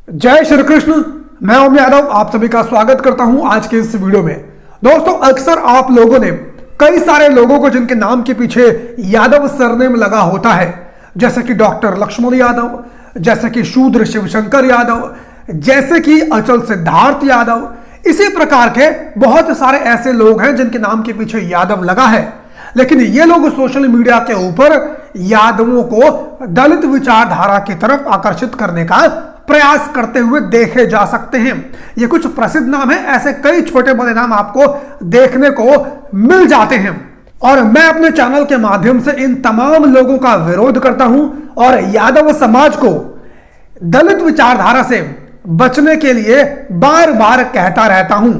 जय श्री कृष्ण। मैं ओम यादव आप सभी का स्वागत करता हूं आज के इस वीडियो में। दोस्तों, अक्सर आप लोगों ने कई सारे लोगों को जिनके नाम के पीछे यादव सरनेम लगा होता है, जैसे कि डॉक्टर लक्ष्मण यादव, जैसे कि शूद्र शिवशंकर यादव, जैसे कि अचल सिद्धार्थ यादव, इसी प्रकार के बहुत सारे ऐसे लोग हैं जिनके नाम के पीछे यादव लगा है। लेकिन ये लोग सोशल मीडिया के ऊपर यादवों को दलित विचारधारा की तरफ आकर्षित करने का प्रयास करते हुए देखे जा सकते हैं। ये कुछ प्रसिद्ध नाम हैं, ऐसे कई छोटे बड़े नाम आपको देखने को मिल जाते हैं। और मैं अपने चैनल के माध्यम से इन तमाम लोगों का विरोध करता हूं और यादव समाज को दलित विचारधारा से बचने के लिए बार बार कहता रहता हूं।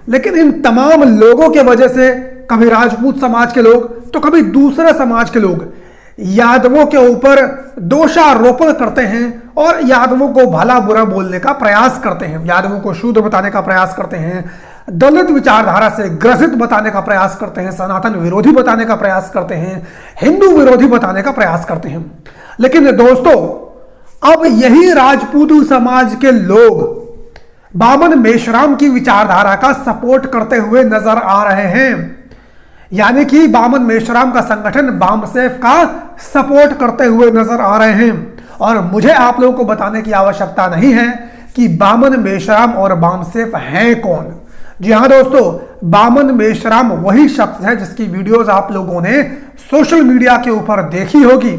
लेकिन इन तमाम लोगों के वजह से कभी राजपूत समाज के लोग तो कभी दूसरे समाज के लोग यादवों के ऊपर दोषारोपण करते हैं और यादवों को भला बुरा बोलने का प्रयास करते हैं, यादवों को शूद्र बताने का प्रयास करते हैं, दलित विचारधारा से ग्रसित बताने का प्रयास करते हैं, सनातन विरोधी बताने का प्रयास करते हैं, हिंदू विरोधी बताने का प्रयास करते हैं। लेकिन दोस्तों, अब यही राजपूत समाज के लोग बामन मेश्राम की विचारधारा का सपोर्ट करते हुए नजर आ रहे हैं। यानी कि बामन मेश्राम का संगठन बामसेफ का सपोर्ट करते हुए नजर आ रहे हैं। और मुझे आप लोगों को बताने की आवश्यकता नहीं है कि बामन मेश्राम और बामसेफ हैं कौन। जी हां दोस्तों, बामन मेश्राम वही शख्स है जिसकी वीडियोस आप लोगों ने सोशल मीडिया के ऊपर देखी होगी।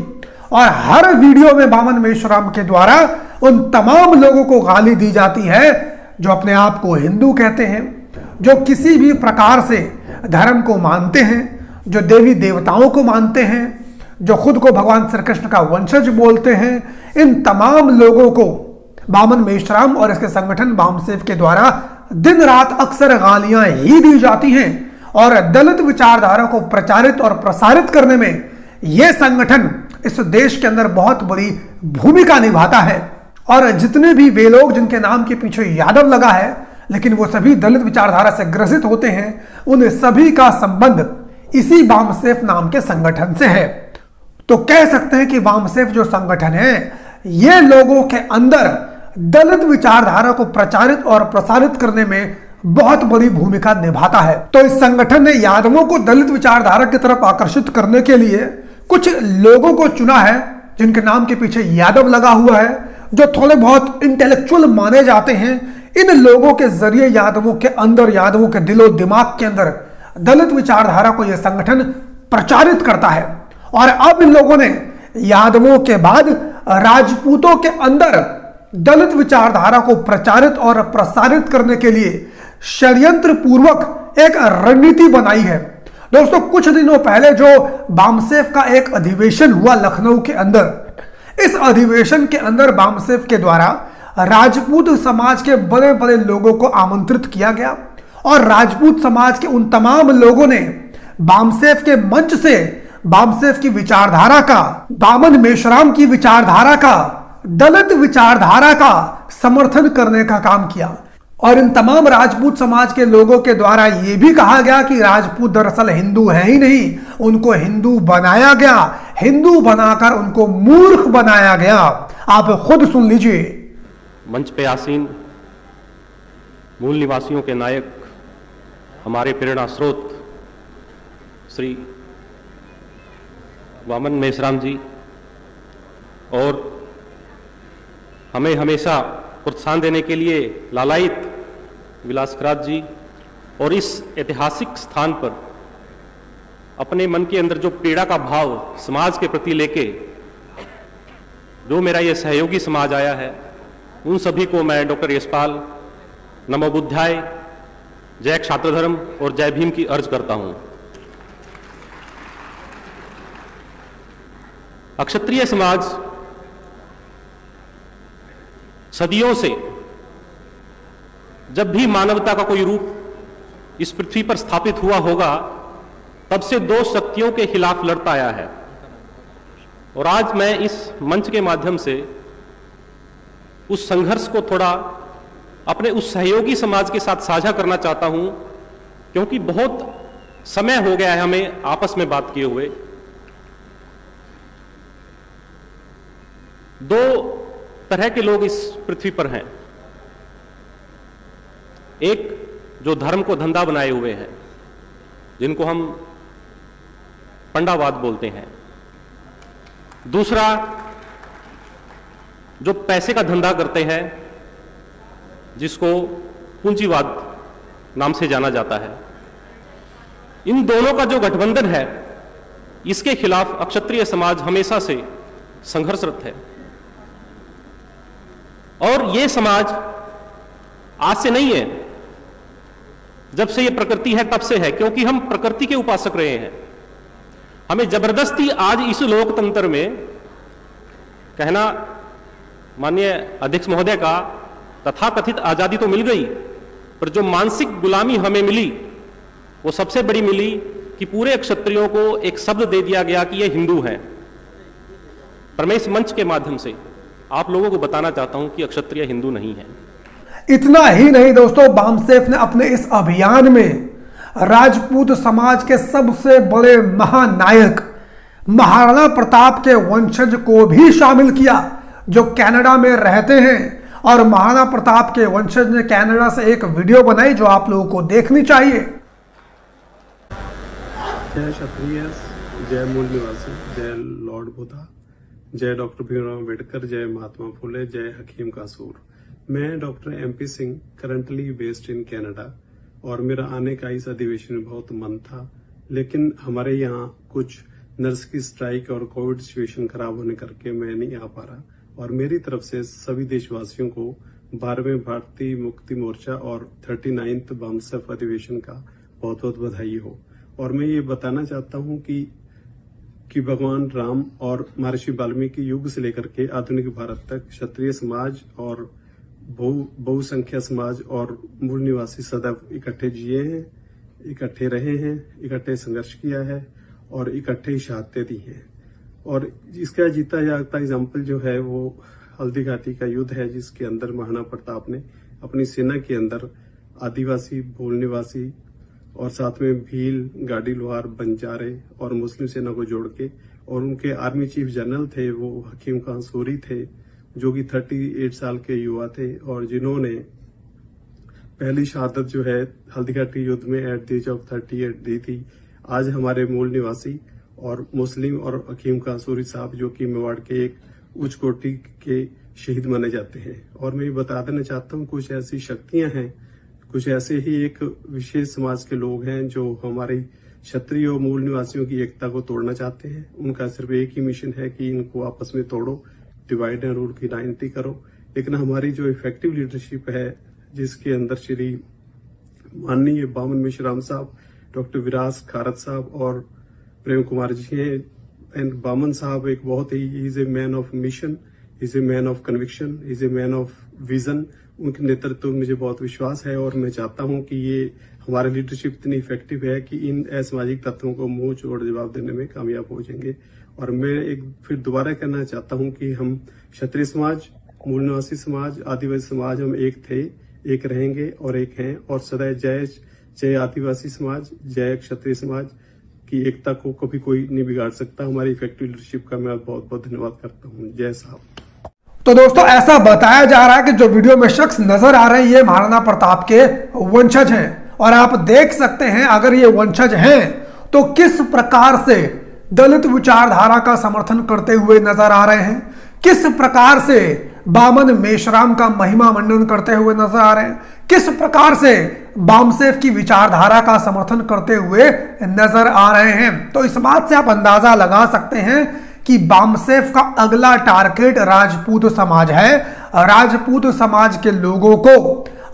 और हर वीडियो में बामन मेश्राम के द्वारा उन तमाम लोगों को गाली दी जाती है जो अपने आप को हिंदू कहते हैं, जो किसी भी प्रकार से धर्म को मानते हैं, जो देवी देवताओं को मानते हैं, जो खुद को भगवान श्री कृष्ण का वंशज बोलते हैं। इन तमाम लोगों को बामन मेश्राम और इसके संगठन बामसेफ के द्वारा दिन रात अक्सर गालियां ही दी जाती हैं। और दलित विचारधारा को प्रचारित और प्रसारित करने में यह संगठन इस देश के अंदर बहुत बड़ी भूमिका निभाता है। और जितने भी वे लोग जिनके नाम के पीछे यादव लगा है लेकिन वो सभी दलित विचारधारा से ग्रसित होते हैं, उन सभी का संबंध इसी बामसेफ नाम के संगठन से है। तो कह सकते हैं कि बामसेफ जो संगठन है ये लोगों के अंदर दलित विचारधारा को प्रचारित और प्रसारित करने में बहुत बड़ी भूमिका निभाता है। तो इस संगठन ने यादवों को दलित विचारधारा की तरफ आकर्षित करने के लिए कुछ लोगों को चुना है जिनके नाम के पीछे यादव लगा हुआ है, जो थोड़े बहुत इंटेलेक्चुअल माने जाते हैं। इन लोगों के जरिए यादवों के अंदर, यादवों के दिलो दिमाग के अंदर दलित विचारधारा को यह संगठन प्रचारित करता है। और अब इन लोगों ने यादवों के बाद राजपूतों के अंदर दलित विचारधारा को प्रचारित और प्रसारित करने के लिए षड्यंत्र पूर्वक एक रणनीति बनाई है। दोस्तों, कुछ दिनों पहले जो बामसेफ का एक अधिवेशन हुआ लखनऊ के अंदर, इस अधिवेशन के अंदर बामसेफ के द्वारा राजपूत समाज के बड़े बड़े लोगों को आमंत्रित किया गया और राजपूत समाज के उन तमाम लोगों ने बामसेफ के मंच से बामसेफ की विचारधारा का, बामन मेश्राम की विचारधारा का, दलित विचारधारा का समर्थन करने का काम किया। और इन तमाम राजपूत समाज के लोगों के द्वारा यह भी कहा गया कि राजपूत दरअसल हिंदू है ही नहीं, उनको हिंदू बनाया गया, हिंदू बनाकर उनको मूर्ख बनाया गया। आप खुद सुन लीजिए। मंच पे आसीन मूल निवासियों के नायक, हमारे प्रेरणा स्रोत श्री बामन मेश्राम जी और हमें हमेशा प्रोत्साहन देने के लिए लालायित विलासराज जी, और इस ऐतिहासिक स्थान पर अपने मन के अंदर जो पीड़ा का भाव समाज के प्रति लेके जो मेरा ये सहयोगी समाज आया है, उन सभी को मैं डॉक्टर यशपाल, नमो बुद्धाय, जय क्षात्र धर्म और जय भीम की अर्ज करता हूं। अक्षत्रिय समाज सदियों से, जब भी मानवता का कोई रूप इस पृथ्वी पर स्थापित हुआ होगा, तब से दो शक्तियों के खिलाफ लड़ता आया है। और आज मैं इस मंच के माध्यम से उस संघर्ष को थोड़ा अपने उस सहयोगी समाज के साथ साझा करना चाहता हूं, क्योंकि बहुत समय हो गया है हमें आपस में बात किए हुए। दो तरह के लोग इस पृथ्वी पर हैं। एक जो धर्म को धंधा बनाए हुए हैं, जिनको हम पंडावाद बोलते हैं। दूसरा जो पैसे का धंधा करते हैं, जिसको पूंजीवाद नाम से जाना जाता है। इन दोनों का जो गठबंधन है, इसके खिलाफ अक्षत्रिय समाज हमेशा से संघर्षरत है। और ये समाज आज से नहीं है, जब से ये प्रकृति है तब से है, क्योंकि हम प्रकृति के उपासक रहे हैं। हमें जबरदस्ती आज इस लोकतंत्र में कहना, माननीय अध्यक्ष महोदय का तथाकथित आजादी तो मिल गई, पर जो मानसिक गुलामी हमें मिली वो सबसे बड़ी मिली कि पूरे क्षत्रियों को एक शब्द दे दिया गया कि ये हिंदू हैं। पर मैं इस मंच के माध्यम से आप लोगों को बताना चाहता हूं कि क्षत्रिय हिंदू नहीं है। इतना ही नहीं दोस्तों, बामसेफ ने अपने इस अभियान में राजपूत समाज के सबसे बड़े महानायक महाराणा प्रताप के वंशज को भी शामिल किया, जो कनाडा में रहते हैं। और महाराणा प्रताप के वंशज ने कनाडा से एक वीडियो बनाई जो आप लोगों को देखनी चाहिए। जय क्षत्रिय, जय मूल निवासी, जय लॉर्ड बुद्धा, जय डॉक्टर भीमराव अम्बेडकर, जय महात्मा फुले, जय हकीम कासूर। मैं doctor MP Singh, currently based in Canada, और मेरा आने का इस अधिवेशन में बहुत मन था, लेकिन हमारे यहाँ कुछ नर्स की स्ट्राइक और कोविड सिचुएशन खराब होने करके मैं नहीं आ पा रहा। और मेरी तरफ से सभी देशवासियों को 12वें भारतीय मुक्ति मोर्चा और 39th बामसेफ अधिवेशन का बहुत बहुत बधाई हो। और मैं ये बताना चाहता हूँ कि भगवान राम और महर्षि वाल्मीकि युग से लेकर के आधुनिक भारत तक क्षत्रिय समाज और बहुसंख्या समाज और मूल निवासी सदैव इकट्ठे जिए हैं, इकट्ठे रहे हैं, इकट्ठे संघर्ष किया है और इकट्ठे ही शहादतें दी हैं। और इसका जीता जागता एग्जाम्पल जो है वो हल्दी घाटी का युद्ध है, जिसके अंदर महाराणा प्रताप ने अपनी सेना के अंदर आदिवासी, मूल निवासी और साथ में भील, गाड़ी लोहार, बंजारे और मुस्लिम सेना को जोड़ के, और उनके आर्मी चीफ जनरल थे वो हकीम कासूरी थे, जो कि 38 साल के युवा थे और जिन्होंने पहली शहादत जो है हल्दी घाटी युद्ध में एट द एज ऑफ 38 दी थी। आज हमारे मूल निवासी और मुस्लिम और हकीम कासूरी साहब, जो कि मेवाड़ के एक उच्च कोटि के शहीद माने जाते हैं। और मैं ये बता देना चाहता हूँ, कुछ ऐसी शक्तियां हैं, कुछ ऐसे ही एक विशेष समाज के लोग हैं जो हमारी क्षत्रिय और मूल निवासियों की एकता को तोड़ना चाहते हैं। उनका सिर्फ एक ही मिशन है कि इनको आपस में तोड़ो, डिवाइड एंड रूल की राजनीति करो। लेकिन हमारी जो इफेक्टिव लीडरशिप है, जिसके अंदर श्री माननीय बामन मिश्राम साहब, डॉक्टर विराज खारत साहब और प्रेम कुमार जी हैं। एंड बामन साहब एक बहुत he is a man of mission, is a man of conviction, is a man of vision. उनके नेतृत्व में मुझे बहुत विश्वास है और मैं चाहता हूं कि ये हमारी लीडरशिप इतनी इफेक्टिव है कि इन असामाजिक तत्वों को मुंह छोड़ जवाब देने में कामयाब हो जाएंगे। और मैं एक फिर दोबारा कहना चाहता हूं कि हम क्षत्रिय समाज, मूल निवासी समाज, आदिवासी समाज, हम एक थे, एक रहेंगे और एक हैं। और सदैव जय जय आदिवासी समाज, जय क्षत्रिय समाज की एकता को कभी कोई नहीं बिगाड़ सकता। हमारी इफेक्टिव लीडरशिप का मैं बहुत बहुत धन्यवाद करता हूँ। जय साहब। तो दोस्तों, ऐसा बताया जा रहा है कि जो वीडियो में शख्स नजर आ रहे हैं ये महाराणा प्रताप के वंशज हैं। और आप देख सकते हैं, अगर ये वंशज हैं तो किस प्रकार से दलित विचारधारा का समर्थन करते हुए नजर आ रहे हैं, किस प्रकार से बामन मेश्राम का महिमा मंडन करते हुए नजर आ रहे हैं, किस प्रकार से बामसेफ की विचारधारा का समर्थन करते हुए नजर आ रहे हैं। तो इस बात से आप अंदाजा लगा सकते हैं कि बामसेफ का अगला टारगेट राजपूत समाज है। राजपूत समाज के लोगों को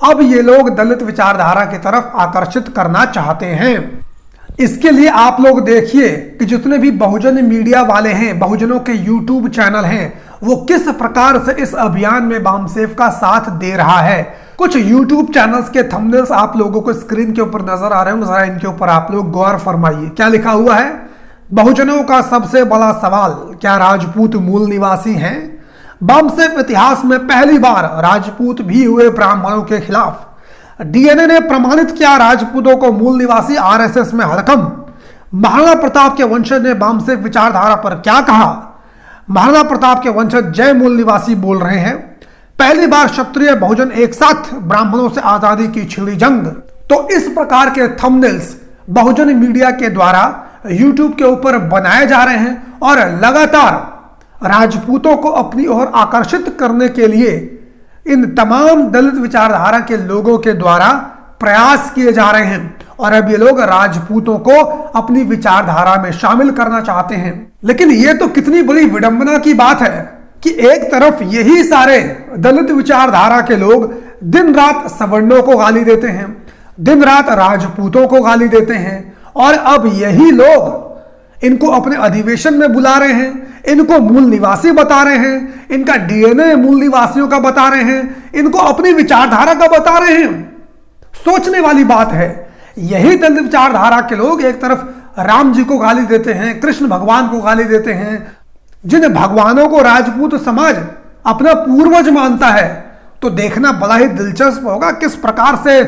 अब ये लोग दलित विचारधारा की तरफ आकर्षित करना चाहते हैं। इसके लिए आप लोग देखिए कि जितने भी बहुजन मीडिया वाले हैं, बहुजनों के यूट्यूब चैनल हैं, वो किस प्रकार से इस अभियान में बामसेफ का साथ दे रहा है। कुछ यूट्यूब चैनल्स के थंबनेल्स आप लोगों को स्क्रीन के ऊपर नजर आ रहे होंगे, जरा इनके ऊपर आप लोग गौर फरमाइए। क्या लिखा हुआ है? बहुजनों का सबसे बड़ा सवाल, क्या राजपूत मूल निवासी हैं? बामसेफ इतिहास में पहली बार राजपूत भी हुए ब्राह्मणों के खिलाफ। डीएनए ने प्रमाणित किया राजपूतों को मूल निवासी, आरएसएस में हड़कंप। महाराणा प्रताप के वंशज ने बामसेफ विचारधारा पर क्या कहा? महाराणा प्रताप के वंशज जय मूल निवासी बोल रहे हैं। पहली बार क्षत्रिय बहुजन एक साथ ब्राह्मणों से आजादी की छिड़ी जंग। तो इस प्रकार के थंबनेल्स बहुजन मीडिया के द्वारा यूट्यूब के ऊपर बनाए जा रहे हैं और लगातार राजपूतों को अपनी ओर आकर्षित करने के लिए इन तमाम दलित विचारधारा के लोगों के द्वारा प्रयास किए जा रहे हैं और अब ये लोग राजपूतों को अपनी विचारधारा में शामिल करना चाहते हैं। लेकिन ये तो कितनी बड़ी विडंबना की बात है कि एक तरफ यही सारे दलित विचारधारा के लोग दिन रात सवर्णों को गाली देते हैं, दिन रात राजपूतों को गाली देते हैं, और अब यही लोग इनको अपने अधिवेशन में बुला रहे हैं, इनको मूल निवासी बता रहे हैं, इनका डीएनए मूल निवासियों का बता रहे हैं, इनको अपनी विचारधारा का बता रहे हैं। सोचने वाली बात है, यही दलित विचारधारा के लोग एक तरफ राम जी को गाली देते हैं, कृष्ण भगवान को गाली देते हैं, जिन भगवानों को राजपूत समाज अपना पूर्वज मानता है। तो देखना बड़ा ही दिलचस्प होगा किस प्रकार से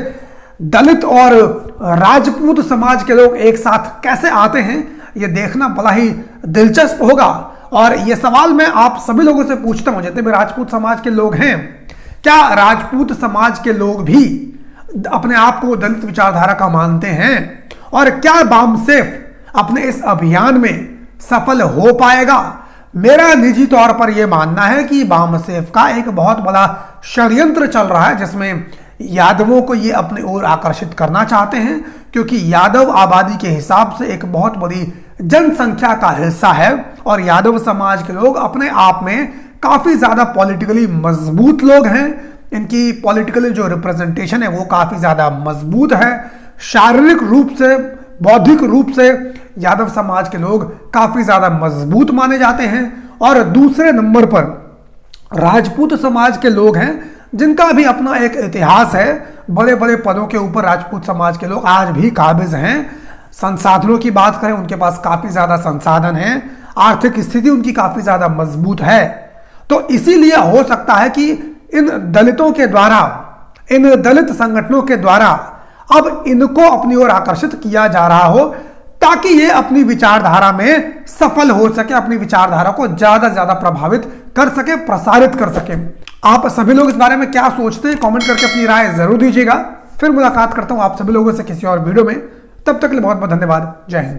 दलित और राजपूत समाज के लोग एक साथ कैसे आते हैं, यह देखना बड़ा ही दिलचस्प होगा। और यह सवाल मैं आप सभी लोगों से पूछता हूं, जितने भी राजपूत समाज के लोग हैं, क्या राजपूत समाज के लोग भी अपने आप को दलित विचारधारा का मानते हैं? और क्या बामसेफ अपने इस अभियान में सफल हो पाएगा? मेरा निजी तौर पर यह मानना है कि बामसेफ का एक बहुत बड़ा षड्यंत्र चल रहा है, जिसमें यादवों को ये अपनी ओर आकर्षित करना चाहते हैं, क्योंकि यादव आबादी के हिसाब से एक बहुत बड़ी जनसंख्या का हिस्सा है और यादव समाज के लोग अपने आप में काफी ज्यादा पॉलिटिकली मजबूत लोग हैं। इनकी पॉलिटिकली जो रिप्रेजेंटेशन है वो काफी ज्यादा मजबूत है। शारीरिक रूप से, बौद्धिक रूप से यादव समाज के लोग काफी ज्यादा मजबूत माने जाते हैं। और दूसरे नंबर पर राजपूत समाज के लोग हैं, जिनका भी अपना एक इतिहास है। बड़े बड़े पदों के ऊपर राजपूत समाज के लोग आज भी काबिज हैं। संसाधनों की बात करें, उनके पास काफी ज्यादा संसाधन हैं, आर्थिक स्थिति उनकी काफी ज्यादा मजबूत है। तो इसीलिए हो सकता है कि इन दलितों के द्वारा, इन दलित संगठनों के द्वारा अब इनको अपनी ओर आकर्षित किया जा रहा हो, ताकि ये अपनी विचारधारा में सफल हो सके, अपनी विचारधारा को ज्यादा से ज्यादा प्रभावित कर सके, प्रसारित कर सके। आप सभी लोग इस बारे में क्या सोचते हैं? कमेंट करके अपनी राय जरूर दीजिएगा। फिर मुलाकात करता हूं आप सभी लोगों से किसी और वीडियो में। तब तक के लिए बहुत बहुत धन्यवाद। जय हिंद।